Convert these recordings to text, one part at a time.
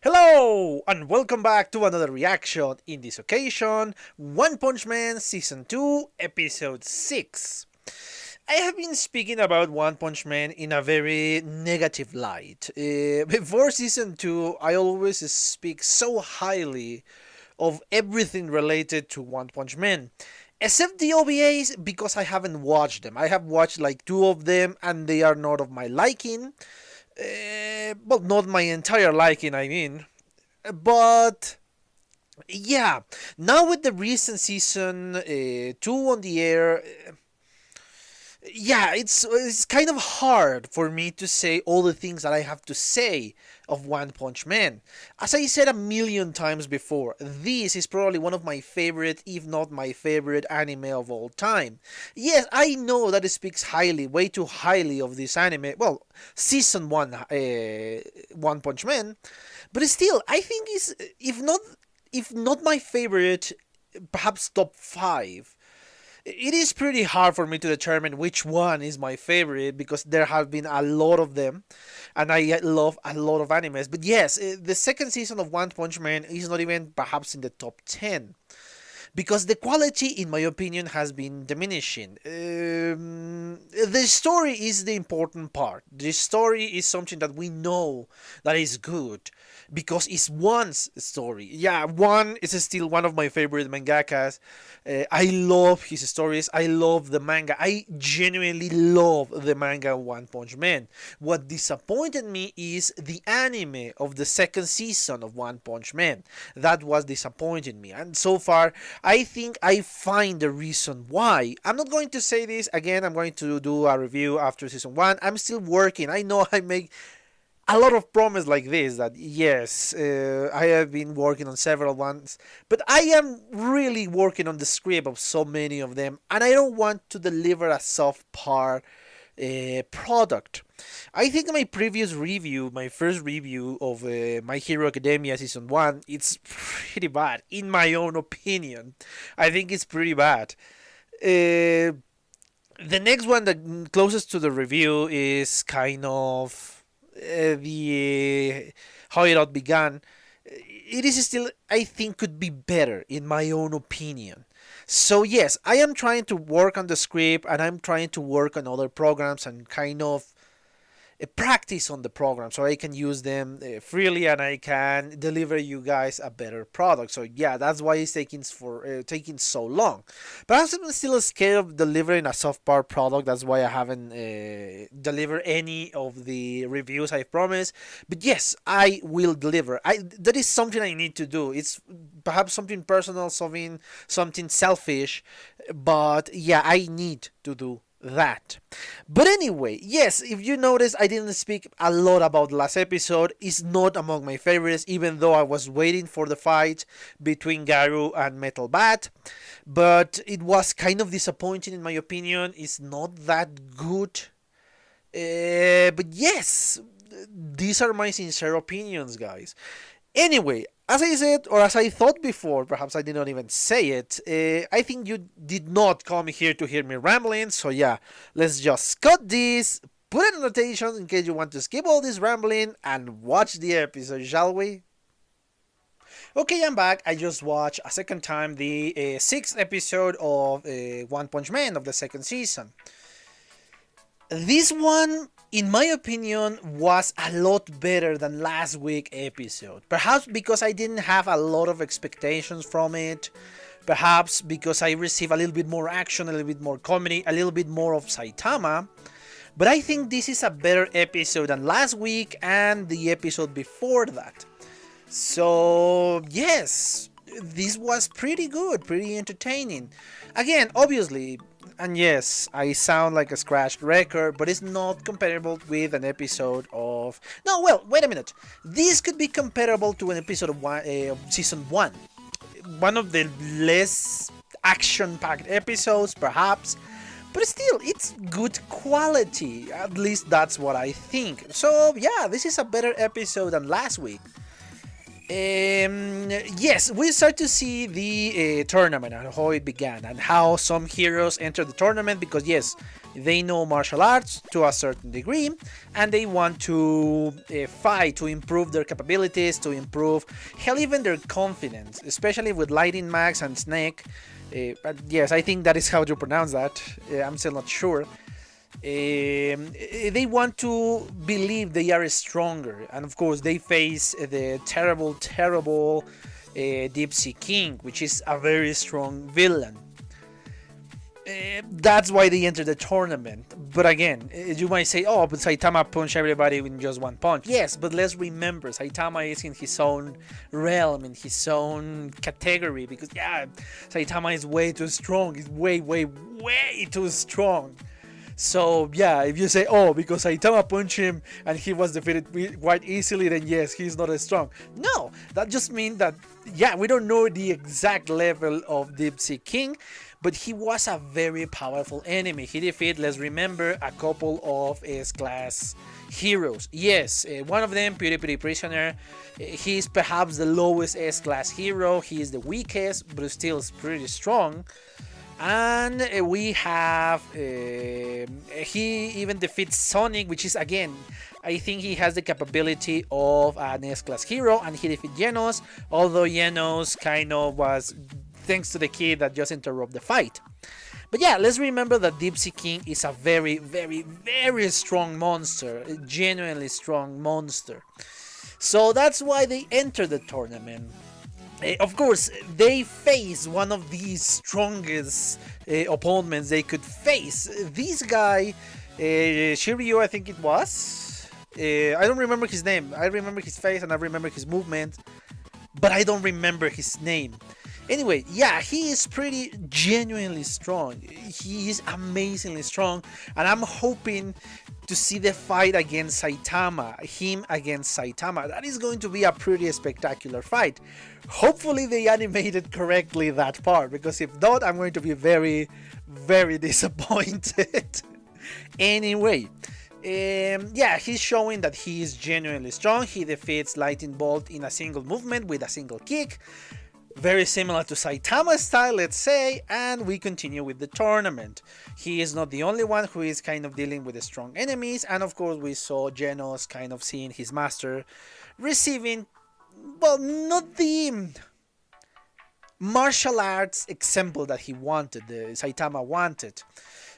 Hello, and welcome back to another reaction. In this occasion, One Punch Man Season 2, Episode 6. I have been speaking about One Punch Man in a very negative light. Before Season 2, I always speak so highly of everything related to One Punch Man. Except the OVAs because I haven't watched them. I have watched like two of them and they are not of my liking. Well, not my entire liking, I mean. But yeah, now with the recent season 2 on the air, yeah, it's kind of hard for me to say all the things that I have to say of One Punch Man. As I said a million times before, this is probably one of my favorite, if not my favorite anime of all time. Yes, I know that it speaks highly, way too highly of this anime. Well, season 1 One Punch Man, but still I think it's if not my favorite, perhaps top 5. It is pretty hard for me to determine which one is my favorite because there have been a lot of them and I love a lot of animes. But yes, the second season of One Punch Man is not even perhaps in the top 10 because the quality, in my opinion, has been diminishing. The story is the important part. The story is something that we know that is good because it's One's story. Yeah, One is still one of my favorite mangakas. I love his stories. I love the manga. I genuinely love the manga One Punch Man. What disappointed me is the anime of the second season of One Punch Man. That was disappointing me. And so far, I think I find the reason why. I'm not going to say this again. I'm going to do a review after season 1. I'm still working. I know I make a lot of promise like this that yes, I have been working on several ones, but I am really working on the script of so many of them, and I don't want to deliver a soft par product. I think my previous review, my first review of My Hero Academia Season 1, it's pretty bad, in my own opinion. I think it's pretty bad. The next one that closest to the review is kind of the how it all began. It is still, I think, could be better in my own opinion. So yes, I am trying to work on the script and I'm trying to work on other programs and kind of practice on the program so I can use them freely and I can deliver you guys a better product. So yeah, that's why it's taking so long. Perhaps I'm still scared of delivering a soft part product. That's why I haven't delivered any of the reviews I promised. But yes, I will deliver. That is something I need to do. It's perhaps something personal, something selfish, but yeah, I need to do that. But anyway, yes, if you notice, I didn't speak a lot about the last episode. It's not among my favorites, even though I was waiting for the fight between Garu and Metal Bat. But it was kind of disappointing in my opinion. It's not that good. But yes, these are my sincere opinions, guys. Anyway, as I said, or as I thought before, perhaps I did not even say it, I think you did not come here to hear me rambling, so yeah, let's just cut this, put an annotation in case you want to skip all this rambling, and watch the episode, shall we? Okay, I'm back. I just watched a second time the sixth episode of One Punch Man of the second season. This one, in my opinion, was a lot better than last week's episode. Perhaps because I didn't have a lot of expectations from it. Perhaps because I received a little bit more action, a little bit more comedy, a little bit more of Saitama. But I think this is a better episode than last week and the episode before that. So, yes, this was pretty good, pretty entertaining. Again, obviously, and yes, I sound like a scratched record, but it's not comparable with an episode of... No, well, wait a minute. This could be comparable to an episode of Season 1. One of the less action-packed episodes, perhaps. But still, it's good quality. At least that's what I think. So, yeah, this is a better episode than last week. Yes, we start to see the tournament and how it began and how some heroes enter the tournament because, yes, they know martial arts to a certain degree and they want to fight to improve their capabilities, to improve, hell, even their confidence, especially with Lightning Max and Snake. But yes, I think that is how you pronounce that. I'm still not sure. They want to believe they are stronger, and of course they face the terrible Deep Sea King, which is a very strong villain. That's why they enter the tournament. But again, you might say, oh, but Saitama punched everybody with just one punch. Yes, but let's remember, Saitama is in his own realm, in his own category, because yeah, Saitama is way too strong. He's way too strong. So yeah, if you say, oh, because Saitama punched him and he was defeated quite easily, then yes, he's not as strong. No, that just means that, yeah, we don't know the exact level of Deep Sea King, but he was a very powerful enemy. He defeated, let's remember, a couple of S-class heroes. Yes, one of them, Pretty Prisoner, he's perhaps the lowest S-class hero. He is the weakest, but still pretty strong. And we have, he even defeats Sonic, which is, again, I think he has the capability of an S-class hero, and he defeats Genos, although Genos kind of was thanks to the kid that just interrupted the fight. But yeah, let's remember that Deep Sea King is a very strong monster, a genuinely strong monster. So that's why they enter the tournament. Of course, they face one of the strongest opponents they could face. This guy, Shiryu, I think it was. I don't remember his name. I remember his face and I remember his movement, but I don't remember his name. Anyway, yeah, he is pretty genuinely strong. He is amazingly strong, and I'm hoping to see the fight against Saitama, him against Saitama. That is going to be a pretty spectacular fight. Hopefully they animated correctly that part, because if not, I'm going to be very disappointed. Anyway, yeah, he's showing that he is genuinely strong. He defeats Lightning Bolt in a single movement with a single kick. Very similar to Saitama's style, let's say, and we continue with the tournament. He is not the only one who is kind of dealing with the strong enemies, and of course we saw Genos kind of seeing his master receiving, well, not the martial arts example that he wanted, the Saitama wanted.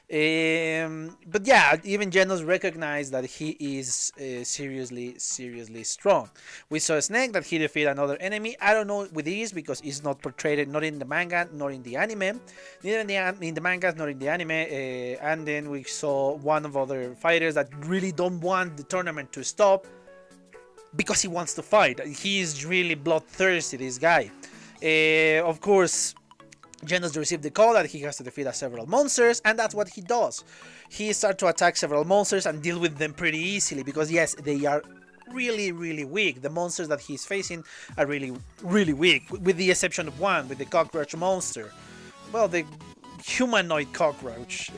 But yeah, even Genos recognized that he is seriously strong. We saw Snake that he defeated another enemy. I don't know with this because it's not portrayed not in the manga nor in the anime, neither in the mangas nor in the anime. And then we saw one of other fighters that really don't want the tournament to stop because he wants to fight. He is really bloodthirsty, this guy. Of course, Genos received the call that he has to defeat several monsters, and that's what he does. He starts to attack several monsters and deal with them pretty easily because, yes, they are really weak. The monsters that he's facing are really weak, with the exception of one, with the cockroach monster. Well, the humanoid cockroach.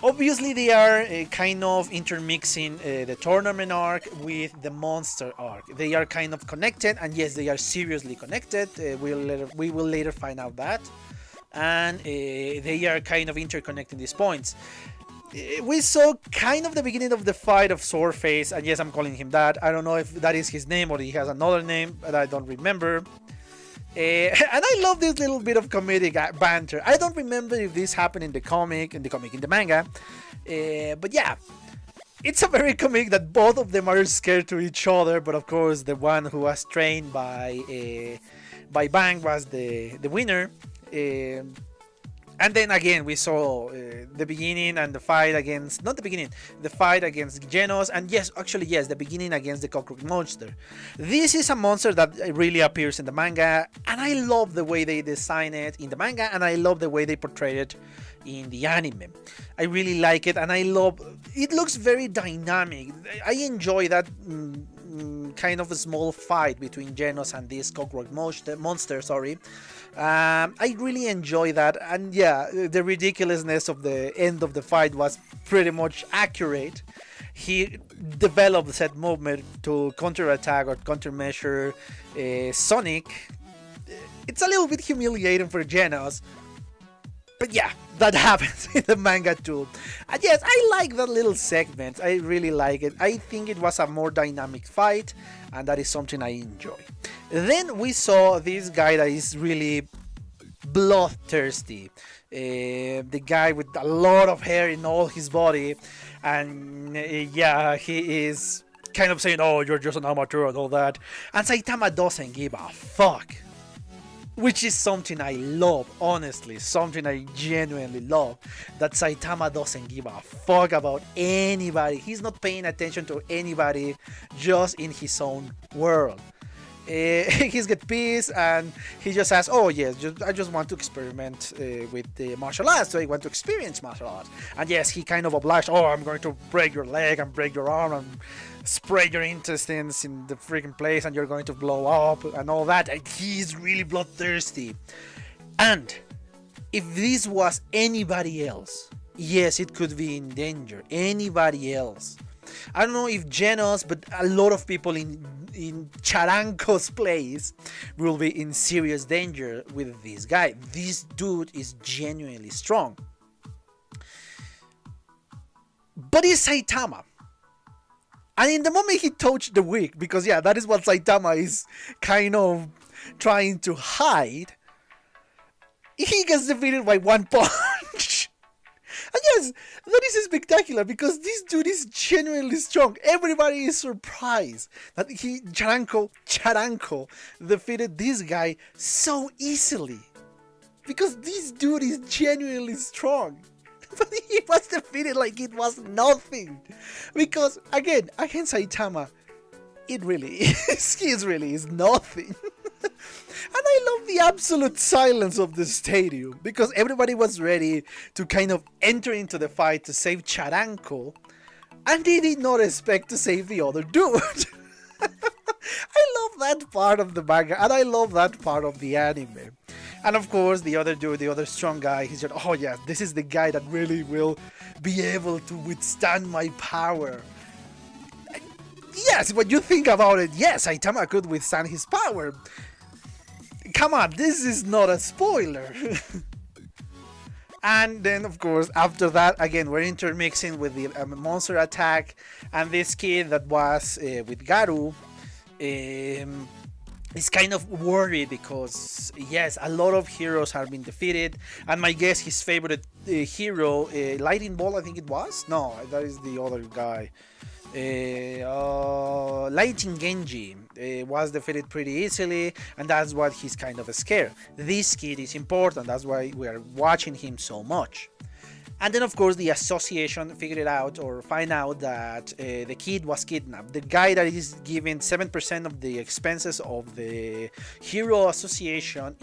Obviously, they are kind of intermixing the tournament arc with the monster arc. They are kind of connected, and yes, they are seriously connected. We will later find out that. And they are kind of interconnecting these points. We saw kind of the beginning of the fight of Swordface, and yes, I'm calling him that. I don't know if that is his name or he has another name, but I don't remember. And I love this little bit of comedic banter. I don't remember if this happened in the manga. But yeah, it's a very comic that both of them are scared to each other. But of course, the one who was trained by Bang was the winner. And then again, we saw the beginning and the fight against, not the beginning, the fight against Genos, and yes, actually yes, the beginning against the cockroach monster. This is a monster that really appears in the manga, and I love the way they design it in the manga, and I love the way they portray it in the anime. I really like it, and I love, it looks very dynamic. I enjoy that kind of a small fight between Genos and this cockroach monster, sorry. I really enjoy that, and yeah, the ridiculousness of the end of the fight was pretty much accurate. he developed said movement to counterattack or countermeasure Sonic. It's a little bit humiliating for Genos, but yeah, that happens in the manga too. And yes, I like that little segment. I really like it. I think it was a more dynamic fight, and that is something I enjoy. Then we saw this guy that is really bloodthirsty. The guy with a lot of hair in all his body, and yeah, he is kind of saying, "Oh, you're just an amateur" and all that. And Saitama doesn't give a fuck, which is something I love, honestly, something I genuinely love, that Saitama doesn't give a fuck about anybody. He's not paying attention to anybody, just in his own world. He's get pissed and he just says, "Oh yes, I just want to experiment with the martial arts. So I want to experience martial arts." And yes, he kind of obliged. "Oh, I'm going to break your leg and break your arm and spray your intestines in the freaking place, and you're going to blow up and all that." And he's really bloodthirsty. And if this was anybody else, yes, it could be in danger. Anybody else. I don't know if Genos, but a lot of people in Charanko's place will be in serious danger with this guy. This dude is genuinely strong. But it's Saitama. And in the moment he touched the wig, because yeah, that is what Saitama is kind of trying to hide, he gets defeated by one punch. And yes, that is spectacular because this dude is genuinely strong. Everybody is surprised that Charanko defeated this guy so easily. Because this dude is genuinely strong. But he was defeated like it was nothing. Because again Saitama, it really is. He really is nothing. And I love the absolute silence of the stadium because everybody was ready to kind of enter into the fight to save Charanko, and they did not expect to save the other dude. I love that part of the manga, and I love that part of the anime. And of course, the other dude, the other strong guy, he's just, "Oh yeah, this is the guy that really will be able to withstand my power." Yes, when you think about it, yes, Saitama could withstand his power. Come on, this is not a spoiler. And then, of course, after that, again, we're intermixing with the monster attack. And this kid that was with Garu is kind of worried because, yes, a lot of heroes have been defeated. And my guess, his favorite hero, Lightning Ball, I think it was? No, that is the other guy. Lighting Genji was defeated pretty easily, and that's what he's kind of scared. This kid is important, that's why we are watching him so much. And then, of course, the association figured out or find out that the kid was kidnapped. The guy that is giving 7% of the expenses of the hero association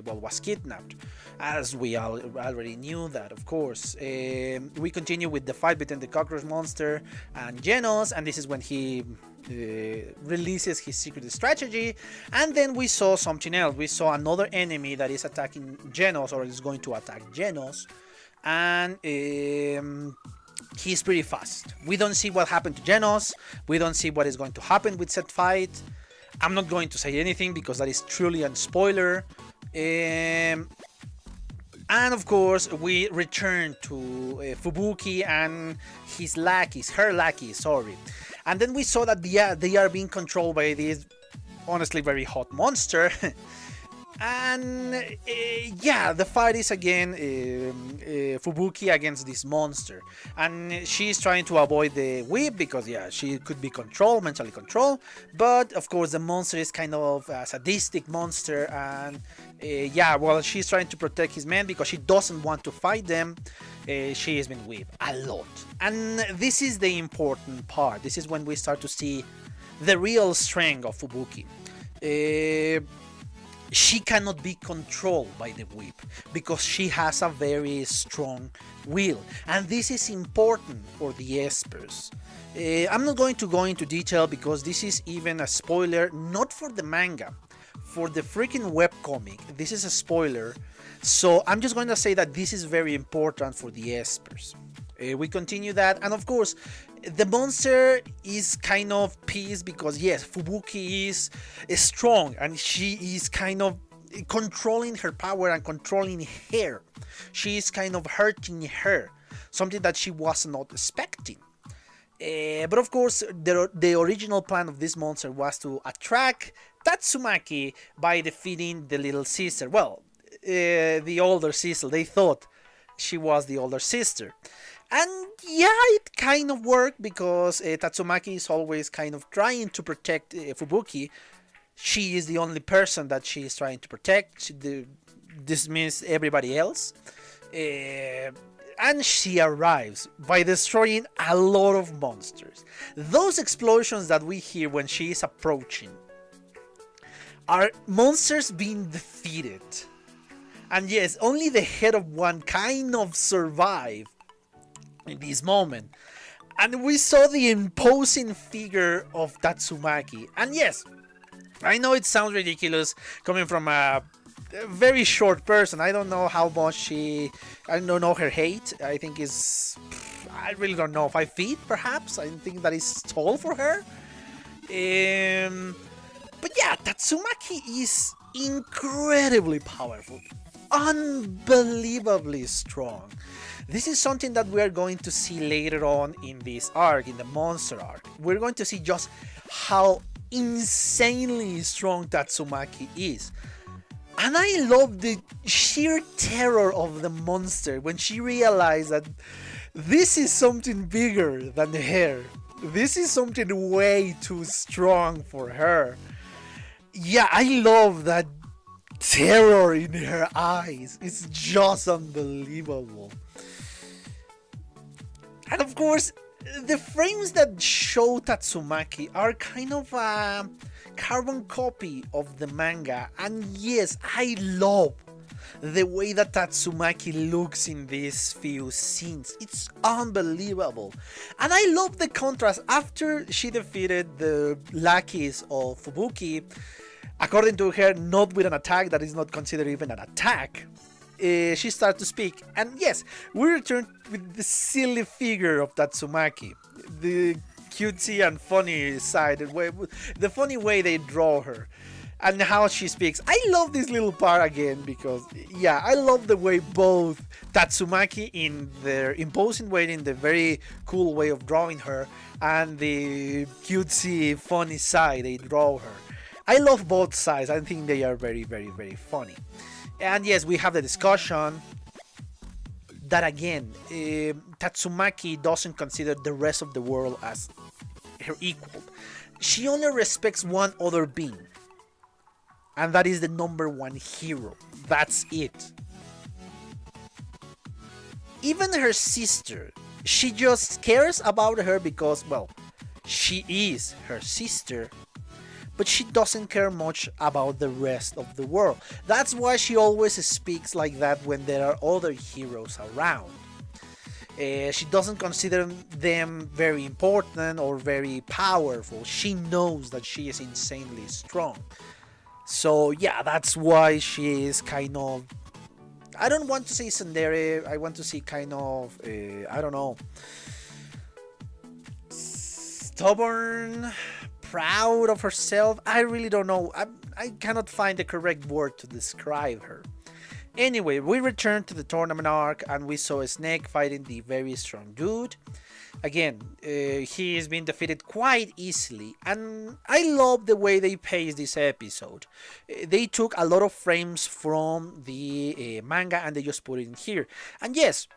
was kidnapped. As we already knew that, of course. We continue with the fight between the cockroach monster and Genos, and this is when he releases his secret strategy. And then we saw something else. We saw another enemy that is attacking Genos, or is going to attack Genos. And he's pretty fast. We don't see what happened to Genos. We don't see what is going to happen with said fight. I'm not going to say anything because that is truly a spoiler. And of course, we return to Fubuki and her lackey, sorry. And then we saw that they are being controlled by this honestly very hot monster. And the fight is again Fubuki against this monster, and she's trying to avoid the whip because she could be mentally controlled, but of course the monster is kind of a sadistic monster, and she's trying to protect his men because she doesn't want to fight them. She has been whipped a lot, and this is the important part. This is when we start to see the real strength of Fubuki. She cannot be controlled by the whip because she has a very strong will, and this is important for the espers. I'm not going to go into detail because this is even a spoiler, not for the manga, for the freaking webcomic. This is a spoiler, so I'm just going to say that this is very important for the espers. We continue that, and of course, the monster is kind of pissed because yes, Fubuki is strong and she is kind of controlling her power and controlling her. She is kind of hurting her, something that she was not expecting. But of course, the original plan of this monster was to attract Tatsumaki by defeating the little sister. Well, the older sister. They thought she was the older sister. And yeah, it kind of worked because Tatsumaki is always kind of trying to protect Fubuki. She is the only person that she is trying to protect. She dismiss everybody else. And she arrives by destroying a lot of monsters. Those explosions that we hear when she is approaching are monsters being defeated. And yes, only the head of one kind of survived in this moment. And we saw the imposing figure of Tatsumaki. And yes, I know it sounds ridiculous coming from a very short person. I don't know how much I don't know her height. I think is, I really don't know, 5 feet perhaps. I think that is tall for her. But yeah, Tatsumaki is incredibly powerful, unbelievably strong. This is something that we are going to see later on in this arc, in the monster arc. We're going to see just how insanely strong Tatsumaki is. And I love the sheer terror of the monster when she realized that this is something bigger than her. This is something way too strong for her. Yeah, I love that terror in her eyes. It's just unbelievable. And of course, the frames that show Tatsumaki are kind of a carbon copy of the manga. And yes, I love the way that Tatsumaki looks in these few scenes. It's unbelievable. And I love the contrast after she defeated the lackeys of Fubuki. According to her, not with an attack that is not considered even an attack. She started to speak, and yes, we return with the silly figure of Tatsumaki, the cutesy and funny side, the funny way they draw her, and how she speaks. I love this little part again because, yeah, I love the way both Tatsumaki in their imposing way, in the very cool way of drawing her, and the cutesy, funny side they draw her. I love both sides. I think they are very, very, very funny. And yes, we have the discussion that again, Tatsumaki doesn't consider the rest of the world as her equal. She only respects one other being, and that is the number one hero. That's it. Even her sister, she just cares about her because, well, she is her sister. But she doesn't care much about the rest of the world. That's why she always speaks like that when there are other heroes around. She doesn't consider them very important or very powerful. She knows that she is insanely strong. So yeah, that's why she is kind of... I don't want to say tsundere. I want to say kind of... I don't know... stubborn... proud of herself. I really don't know. I cannot find the correct word to describe her. Anyway, we returned to the tournament arc and we saw Snake fighting the very strong dude. Again, he has been defeated quite easily, and I love the way they paced this episode. They took a lot of frames from the manga and they just put it in here. And yes,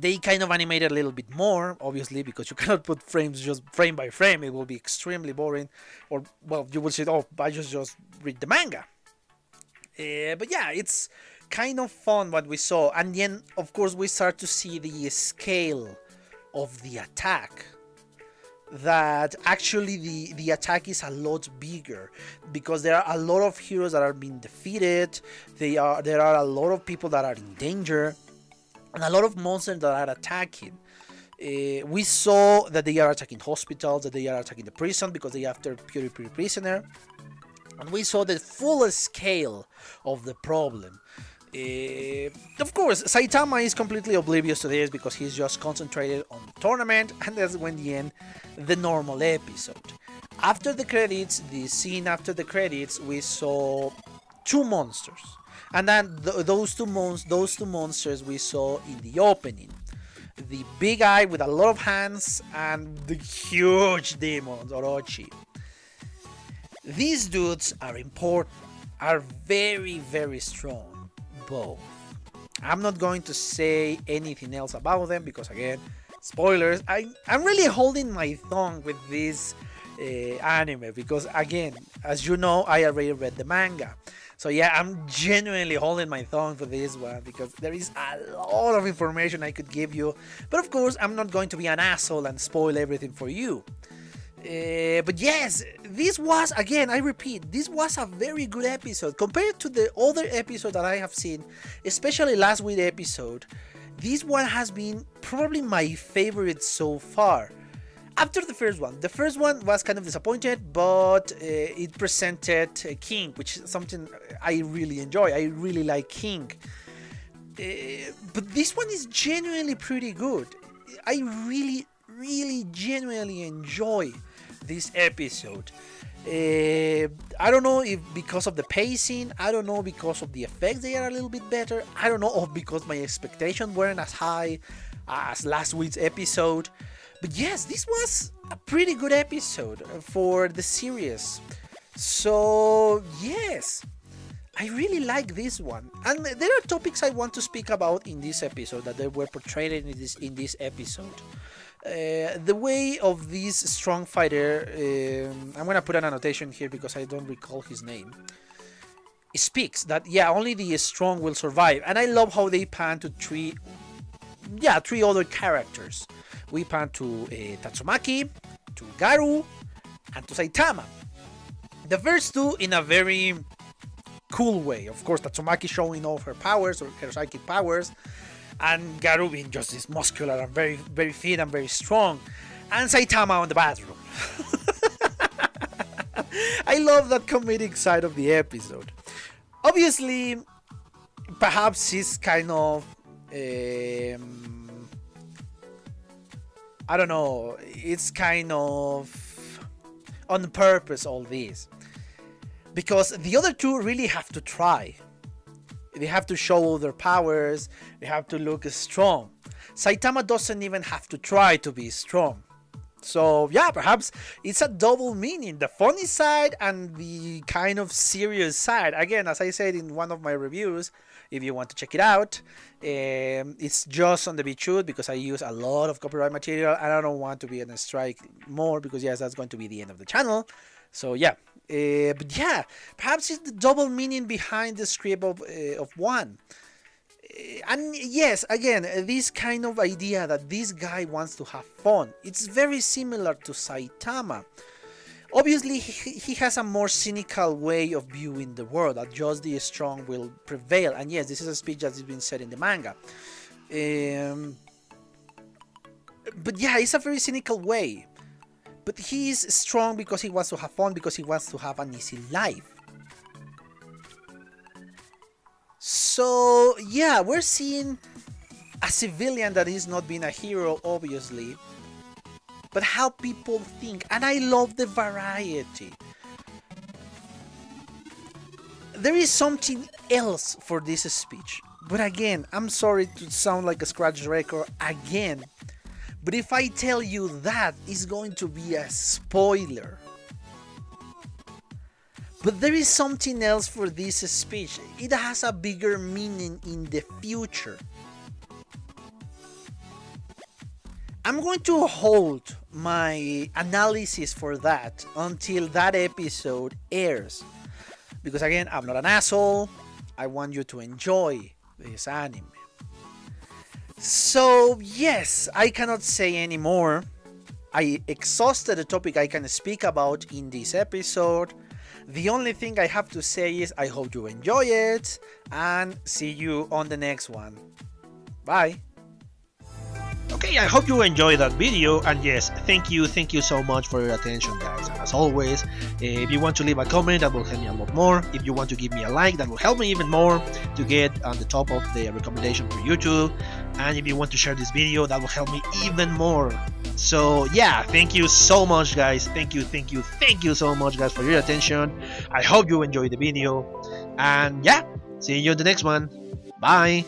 they kind of animated a little bit more, obviously, because you cannot put frames just frame by frame. It will be extremely boring. Or, well, you will say, oh, I just read the manga. But yeah, it's kind of fun what we saw. And then, of course, we start to see the scale of the attack. That actually the attack is a lot bigger because there are a lot of heroes that are being defeated. There are a lot of people that are in danger. And a lot of monsters that are attacking. We saw that they are attacking hospitals, that they are attacking the prison because they are after Puri Prisoner. And we saw the full scale of the problem. Of course, Saitama is completely oblivious to this because he's just concentrated on the tournament, and that's when they end the normal episode. After the credits, the scene after the credits, we saw two monsters, and then those two monsters we saw in the opening. The big eye with a lot of hands and the huge demon Orochi. These dudes are important, are very, very strong, both. I'm not going to say anything else about them because, again, spoilers. I'm really holding my tongue with this anime because, again, as you know, I already read the manga. So yeah, I'm genuinely holding my tongue for this one because there is a lot of information I could give you. But of course, I'm not going to be an asshole and spoil everything for you. But yes, this was, again, I repeat, this was a very good episode. Compared to the other episode that I have seen, especially last week's episode, this one has been probably my favorite so far. After the first one was kind of disappointed, but it presented King, which is something I really enjoy. I really like King. But this one is genuinely pretty good. I really, really genuinely enjoy this episode. I don't know if because of the pacing, I don't know because of the effects they are a little bit better, I don't know if because my expectations weren't as high as last week's episode. But yes, this was a pretty good episode for the series. So yes, I really like this one. And there are topics I want to speak about in this episode that they were portrayed in this episode. The way of this strong fighter, I'm gonna put an annotation here because I don't recall his name. It speaks that only the strong will survive, and I love how they pan to three other characters. We pan to Tatsumaki, to Garu, and to Saitama. The first two in a very cool way. Of course, Tatsumaki showing off her powers or her psychic powers, and Garu being just this muscular and very, very fit and very strong, and Saitama on the bathroom. I love that comedic side of the episode. Obviously, perhaps he's kind of I don't know, it's kind of on purpose, all this, because the other two really have to try. They have to show their powers, they have to look strong. Saitama doesn't even have to try to be strong. So yeah, perhaps it's a double meaning, the funny side and the kind of serious side. Again, as I said in one of my reviews, if you want to check it out, it's just on the BitChute because I use a lot of copyright material and I don't want to be on a strike more because yes, that's going to be the end of the channel. So yeah, but yeah, perhaps it's the double meaning behind the script of one. And yes, again, this kind of idea that this guy wants to have fun, it's very similar to Saitama. Obviously, he has a more cynical way of viewing the world, that just the strong will prevail. And yes, this is a speech that has been said in the manga. But yeah, it's a very cynical way. But he is strong because he wants to have fun, because he wants to have an easy life. So yeah, we're seeing a civilian that is not being a hero, obviously, but how people think, and I love the variety. There is something else for this speech, but again, I'm sorry to sound like a scratch record again, but if I tell you that, it's going to be a spoiler. But there is something else for this speech. It has a bigger meaning in the future. I'm going to hold my analysis for that until that episode airs. Because again, I'm not an asshole. I want you to enjoy this anime. So yes, I cannot say any more. I exhausted the topic I can speak about in this episode. The only thing I have to say is I hope you enjoy it and see you on the next one. Bye. Okay. Okay, I hope you enjoyed that video, and yes, thank you so much for your attention, guys. And as always, if you want to leave a comment, that will help me a lot more. If you want to give me a like, that will help me even more to get on the top of the recommendation for YouTube. And if you want to share this video, that will help me even more. So yeah, thank you so much, guys. Thank you so much, guys, for your attention. I hope you enjoyed the video, and yeah, see you in the next one. Bye.